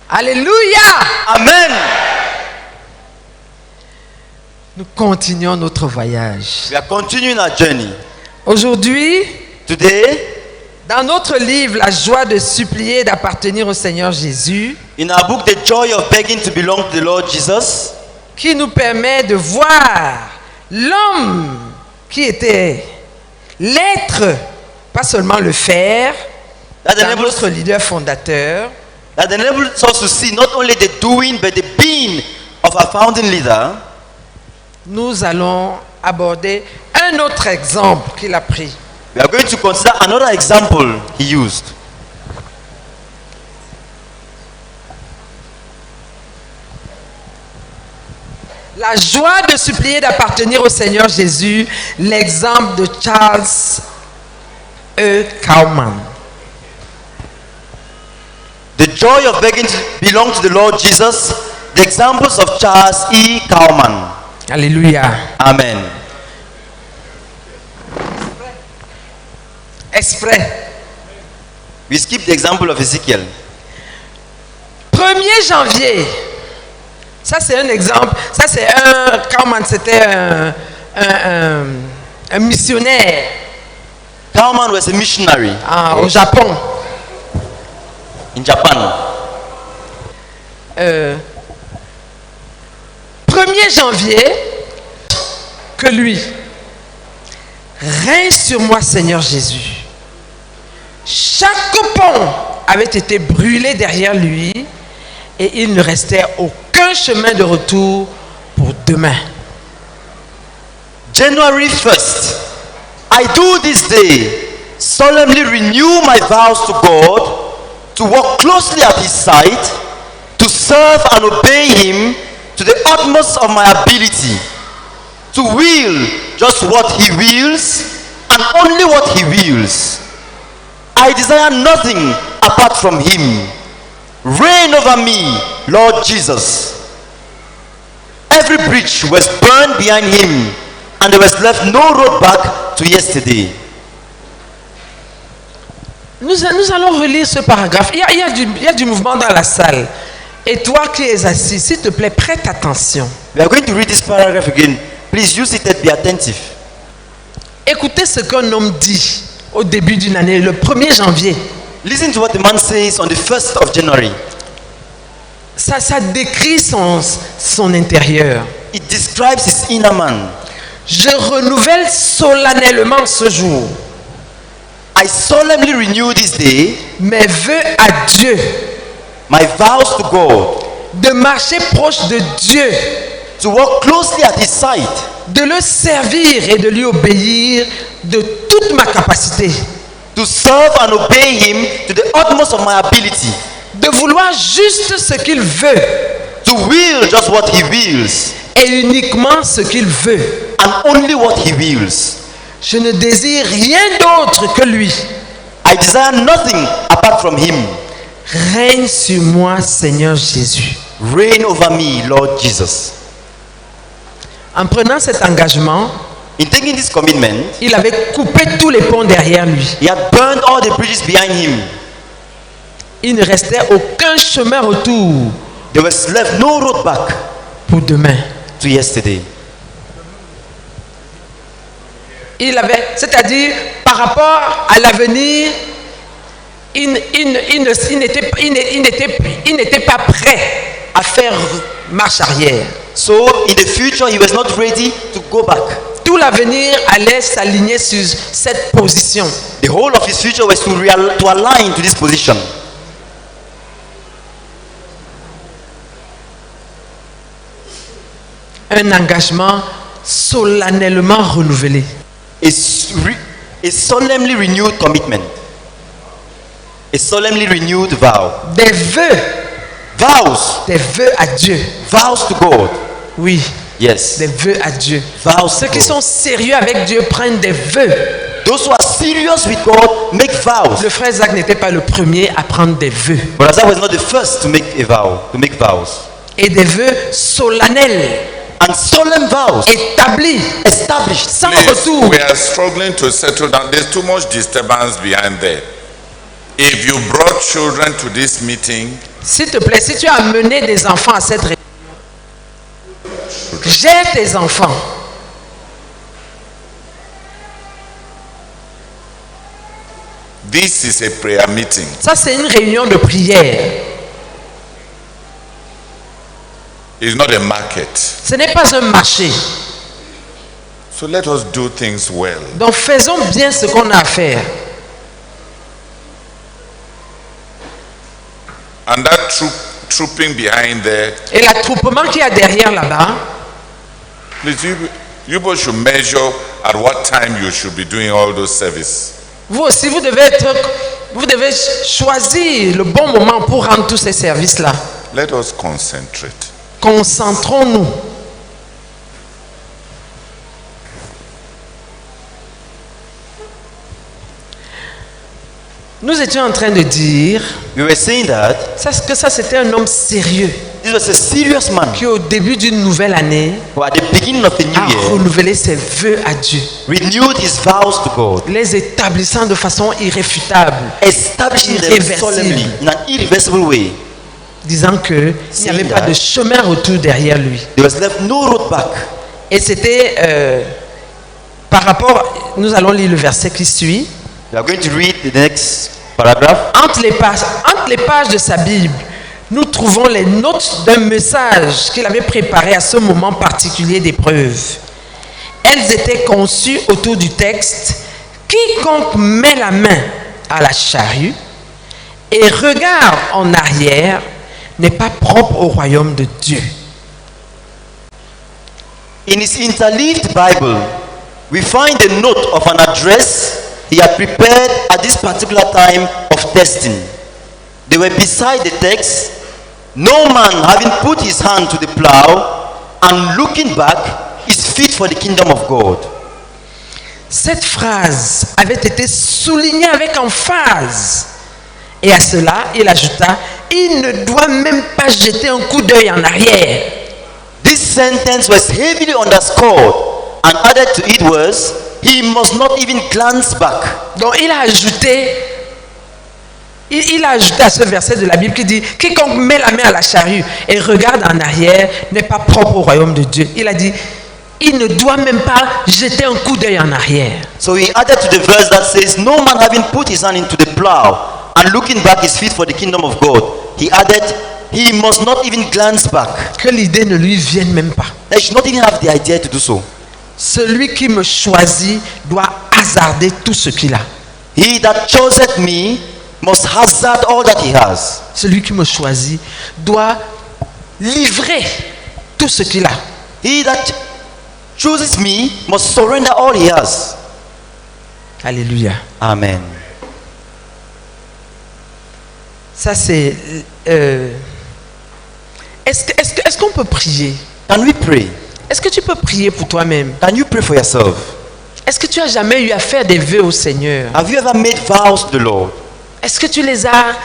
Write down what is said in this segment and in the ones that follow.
Alléluia. Amen. Nous continuons notre voyage. We are continuing our journey. Aujourd'hui, Today, dans notre livre, La joie de supplier et d'appartenir au Seigneur Jésus, in our book, The Joy of Begging to Belong to the Lord Jesus, qui nous permet de voir l'homme qui était l'être, pas seulement le faire, that dans enables, notre leader fondateur, that enables us to see not only the doing but the being of our founding leader. nous allons aborder un autre exemple qu'il a pris. We are going to consider another example he used. La joie de supplier d'appartenir au Seigneur Jésus, l'exemple de Charles E. Kaumann. The joy of begging to belong to the Lord Jesus, the examples of Charles E. Kaumann. Alléluia. Amen. Exprès. We skip the example of Ezekiel. 1er janvier. Ça c'est un exemple. Ça c'est un... Kaumann c'était un missionnaire Kaumann was a missionary au Japon. in Japan. 1er janvier, que lui. Règne sur moi, Seigneur Jésus. Chaque pont avait été brûlé derrière lui et il ne restait aucun chemin de retour pour demain. January 1st, I do this day solemnly renew my vows to God to walk closely at his side, to serve and obey him to the utmost of my ability, to will just what he wills and only what he wills. I desire nothing apart from him. Reign over me, Lord Jesus. Every bridge was burned behind him, and there was left no road back to yesterday. Nous allons relire ce paragraphe. Il y a du mouvement dans la salle. Et toi qui es assis, s'il te plaît, prête attention. We are going to read this paragraph again. Please, you seated, be attentive. Écoutez ce qu'un homme dit au début d'une année, le 1er janvier. Listen to what the man says on the 1st of January. Ça décrit son intérieur. It describes his inner man. Je renouvelle solennellement ce jour I solemnly renew this day mes vœux à Dieu my vows to God de marcher proche de Dieu, to walk closely at his side, de le servir et de lui obéir de toute ma capacité, to serve and obey him to the utmost of my ability, de vouloir juste ce qu'il veut to will just what he wills et uniquement ce qu'il veut. and only what he wills. Je ne désire rien d'autre que lui. I desire nothing apart from him. Règne sur moi, Seigneur Jésus. Reign over me, Lord Jesus. En prenant cet engagement, In taking this commitment, il avait coupé tous les ponts derrière lui. he had burned all the bridges behind him. Il ne restait aucun chemin retour There was left no road back pour demain. to yesterday. C'est-à-dire, par rapport à l'avenir, il n'était pas prêt à faire marche arrière. So in the future, he was not ready to go back. Tout l'avenir allait s'aligner sur cette position. The whole of his future was to align to this position. Un engagement solennellement renouvelé. A solemnly renewed commitment. A solemnly renewed vow. Des vœux. Vows. Des vœux à Dieu. Vows to God. Oui. Yes. Des vœux à Dieu. Vows Ceux to qui God. sont sérieux avec Dieu prennent des vœux. Those who are serious with God make vows. Le frère Zach n'était pas le premier à prendre des vœux. But Azar was not the first to make a vow, to make vows. Et des vœux solennels, And solemn vows établis, established. sans Please, retour. we are struggling to settle down. There's too much disturbance behind there. If you brought children to this meeting, S'il te plaît, si tu as amené des enfants à cette réunion, gère tes enfants. This is a prayer meeting. Ça, c'est une réunion de prière. It's not a market. Ce n'est pas un marché. So let us do things well. Donc, faisons bien ce qu'on a à faire. And that trooping behind there, Et l'attroupement qu'il y a derrière là-bas, please, you both should measure at what time you should be doing all those services. vous aussi, vous devez choisir le bon moment pour rendre tous ces services-là. Let us concentrate. Concentrons-nous. Nous étions en train de dire We were saying that que ça c'était un homme sérieux this was a serious man qui au début d'une nouvelle année who at the beginning of the new a year renouvelé ses vœux à Dieu, renewed his vows to God, les établissant de façon irréfutable, establishing them Irreversible. solemnly in an irreversible way. disant qu'il n'y avait pas de chemin retour derrière lui. There was left no road back. Et c'était par rapport, nous allons lire le verset qui suit. We are going to read the next paragraph. Entre les pages de sa Bible, nous trouvons les notes d'un message qu'il avait préparé à ce moment particulier d'épreuve. Elles étaient conçues autour du texte « Quiconque met la main à la charrue et regarde en arrière n'est pas propre au royaume de Dieu. » In his interleaved Bible, we find a note of an address he had prepared at this particular time of testing. They were beside the text, no man having put his hand to the plow and looking back is fit for the kingdom of God. Cette phrase avait été soulignée avec emphase. Et à cela, il ajouta, il ne doit même pas jeter un coup d'œil en arrière. This sentence was heavily underscored and added to it was, he must not even glance back. Donc il a ajouté à ce verset de la Bible qui dit « Quiconque met la main à la charrue et regarde en arrière n'est pas propre au royaume de Dieu. » Il a dit « Il ne doit même pas jeter un coup d'œil en arrière. So he added to the verse that says, no man having put his hand into the plow and looking back is fit for the kingdom of God. He added, he must not even glance back. » Que l'idée ne lui vienne même pas. They should not even have the idea to do so. Celui qui me choisit doit hasarder tout ce qu'il a. He that chooseth me must hazard all that he has. Celui qui me choisit doit livrer tout ce qu'il a. He that chooses me must surrender all he has. Alléluia. Amen. Ça c'est... Est-ce qu'on peut prier? Can we pray? Est-ce que tu peux prier pour toi-même? Can you pray for yourself? Est-ce que tu as jamais eu à faire des vœux au Seigneur? Have you ever made vows to the Lord? Est-ce que tu les as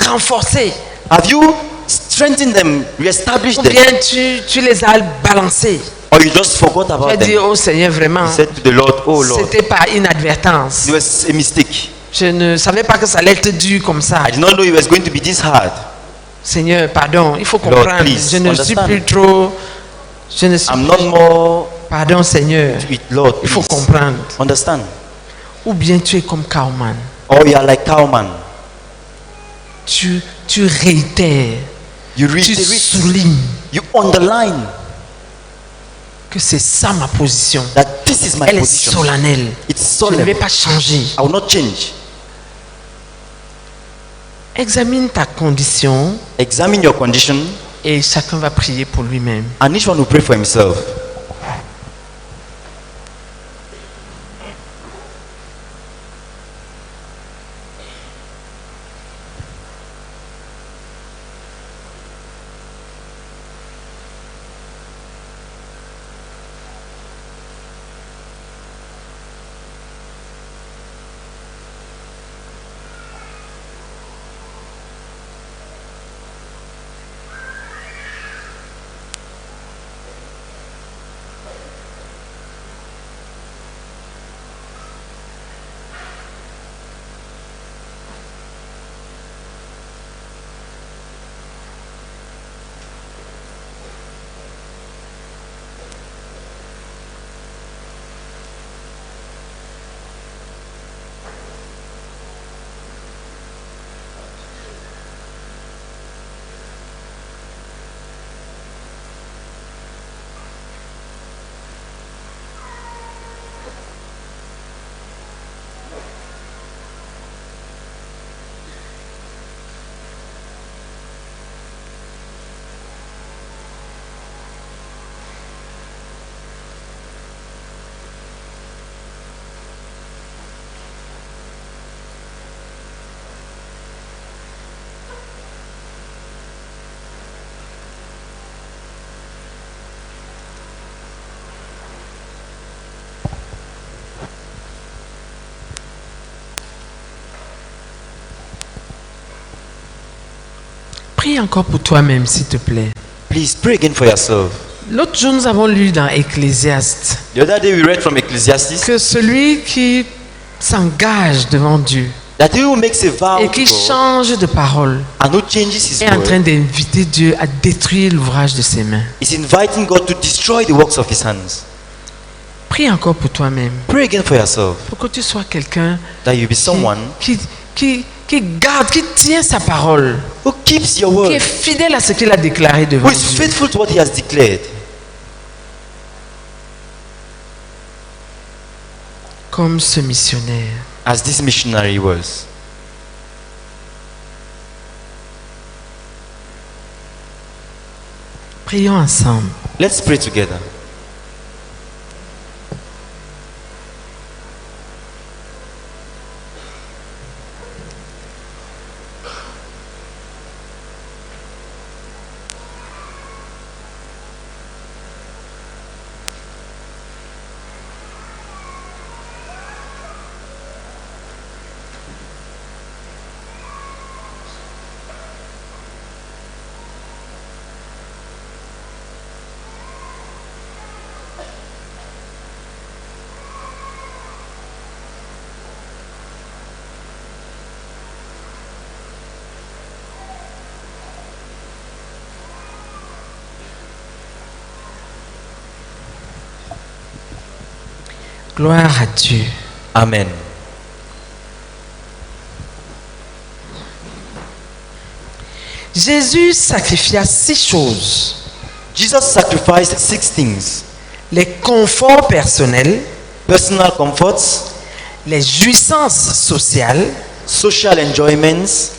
renforcés? Have you strengthened them, reestablished Ou them? bien tu les as balancés? Or you just forgot Tu as about dit, them? oh Seigneur, vraiment, You said to the Lord, oh Lord, c'était par inadvertance. it was a mistake. Je ne savais pas que ça allait être dur comme ça. I did not know it was going to be this hard. Seigneur, pardon, il faut Lord, comprendre. please, Je ne suis understand. plus trop... Je ne suis I'm plus... not more Pardon, Seigneur. Lord, Il faut please. comprendre. Understand? Ou bien tu es comme Kauman. Or you are like cowman. Tu réitères, You tu reiterate, soulignes you underline que c'est ça ma position. that this is my Elle est position. solennelle. It's Je ne vais solemn. pas changer. I will not change. Examine ta condition Examine your condition, et chacun va prier pour lui-même. and each one will pray for himself. Prie encore pour toi-même, s'il te plaît. Please pray again for yourself. L'autre jour, nous avons lu dans Ecclésiaste The other day we read from Ecclesiastes que celui qui s'engage devant Dieu that he who makes a vow et to qui God change de parole and who changes his est en train word d'inviter Dieu à détruire l'ouvrage de ses mains. is inviting God to destroy the works of his hands. Prie encore pour toi-même, Pray again for yourself, pour que tu sois quelqu'un that you be someone qui garde, qui tient sa parole, who keeps your qui est word, fidèle à ce qu'il a déclaré devant who is Dieu. faithful to what he has declared, Comme ce missionnaire. as this missionary was. Prions ensemble. Let's pray together. Gloire à Dieu. Amen. Jésus sacrifia 6 choses. Jesus sacrificed 6 things: Les conforts personnels, personal comforts, les jouissances sociales, social enjoyments,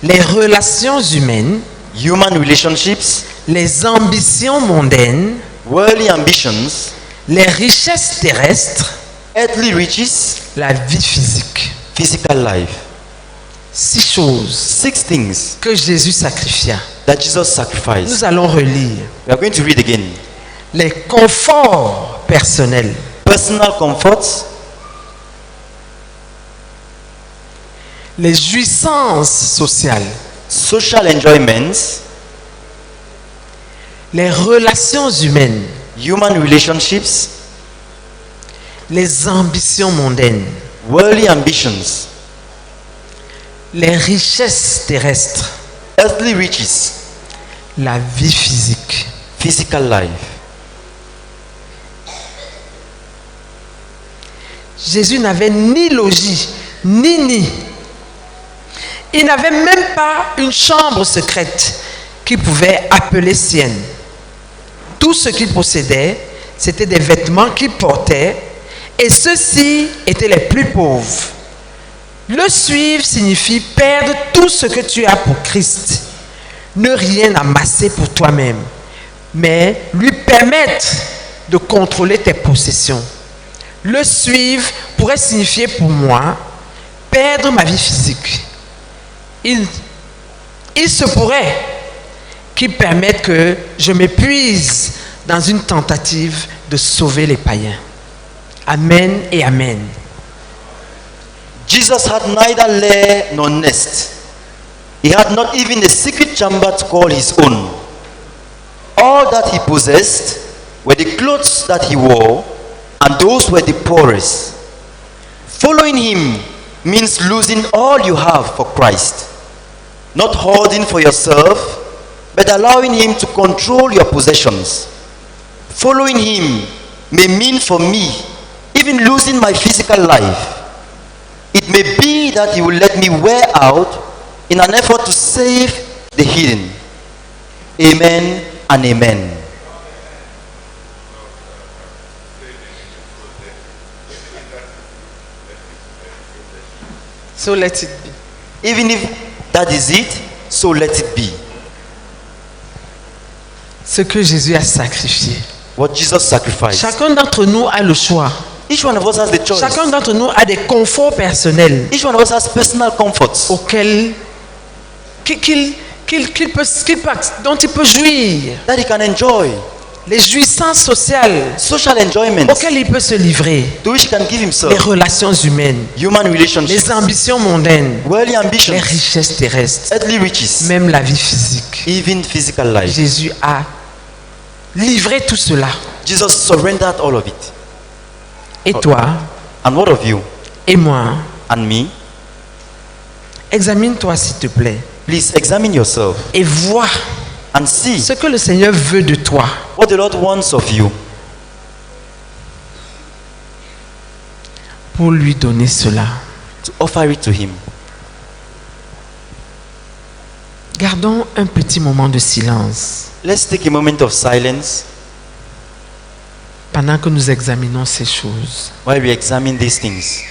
les relations humaines, human relationships, les ambitions mondaines, worldly ambitions, les richesses terrestres, earthly riches, la vie physique. physical life. 6 choses 6 things que Jésus sacrifia. that Jesus sacrificed. Nous allons relire. We are going to read again. Les conforts personnels, Personal comforts, les jouissances sociales, social enjoyments, les relations humaines, human relationships, les ambitions mondaines, worldly ambitions, les richesses terrestres, earthly riches, la vie physique. physical life. Jésus n'avait ni logis, ni nid. Il n'avait même pas une chambre secrète qu'il pouvait appeler sienne. Tout ce qu'il possédait, c'était des vêtements qu'il portait, et ceux-ci étaient les plus pauvres. Le suivre signifie perdre tout ce que tu as pour Christ. Ne rien amasser pour toi-même, mais lui permettre de contrôler tes possessions. Le suivre pourrait signifier pour moi perdre ma vie physique. Il se pourrait qu'il permette que je m'épuise dans une tentative de sauver les païens. Amen et amen. Jesus had neither lair nor nest. He had not even a secret chamber to call his own. All that he possessed were the clothes that he wore, and those were the poorest. Following him means losing all you have for Christ. Not hoarding for yourself, but allowing him to control your possessions. Following him may mean for me even losing my physical life. It may be that he will let me wear out in an effort to save the hidden. Amen and amen. So let it be. Even if that is it, so let it be. Ce que Jésus a sacrifié. What Jesus sacrificed. Chacun d'entre nous a le choix. Each one of us has the choice. Chacun d'entre nous a des conforts personnels Each one of us has personal comforts auxquels dont il peut jouir. that he can enjoy. les jouissances sociales social enjoyments auxquelles il peut se livrer, to which he can give les himself, relations humaines, human relationships, les ambitions mondaines, worldly les ambitions, richesses terrestres, earthly riches, même la vie physique. even physical life. Jésus a livré tout cela. Jesus surrendered all of it. Et toi And what of you et moi, and me? examine-toi s'il te plaît Please examine yourself et vois and see ce que le Seigneur veut de toi. what the Lord wants of you Pour lui donner cela. to offer it to Him. Gardons un petit moment de silence Let's take a moment of silence pendant que nous examinons ces choses. while we examine these things.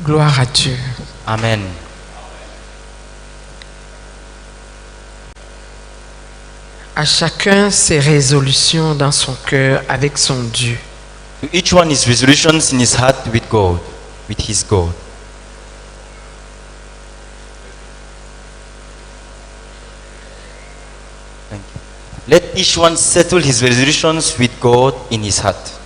Gloire à Dieu. Amen. À chacun ses résolutions dans son cœur avec son Dieu. To each one his resolutions in his heart with God, with his God. Thank you. Let each one settle his resolutions with God in his heart.